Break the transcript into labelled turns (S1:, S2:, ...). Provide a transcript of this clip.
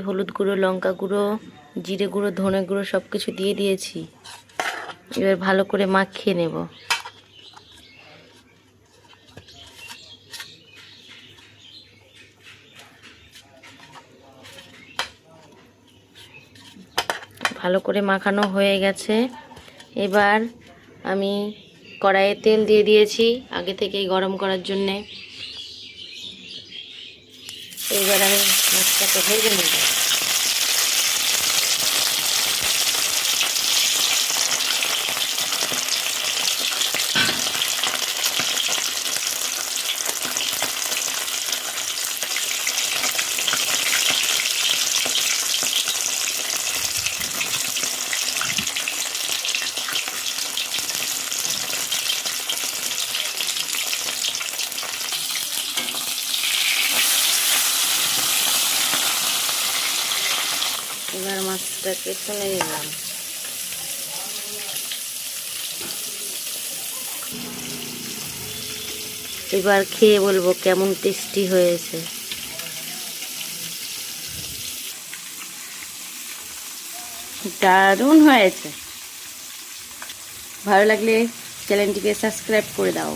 S1: হলুদ গুঁড়ো, লঙ্কা গুঁড়ো, জিরে গুঁড়ো, ধনে গুঁড়ো সব কিছু দিয়ে দিয়েছি। এবার ভালো করে মাখিয়ে নেব। ভালো করে মাখানো হয়ে গেছে। এবার আমি কড়াইয়ে তেল দিয়ে দিয়েছি আগে থেকেই গরম করার জন্যে। এবার আমি মাছটাকে ভেজে নেব। এবার মাছটাকে তুলে নিলাম। এবার খেয়ে বলবো কেমন টেস্টি হয়েছে। দারুণ হয়েছে। ভালো লাগলে চ্যানেলটিকে সাবস্ক্রাইব করে দাও।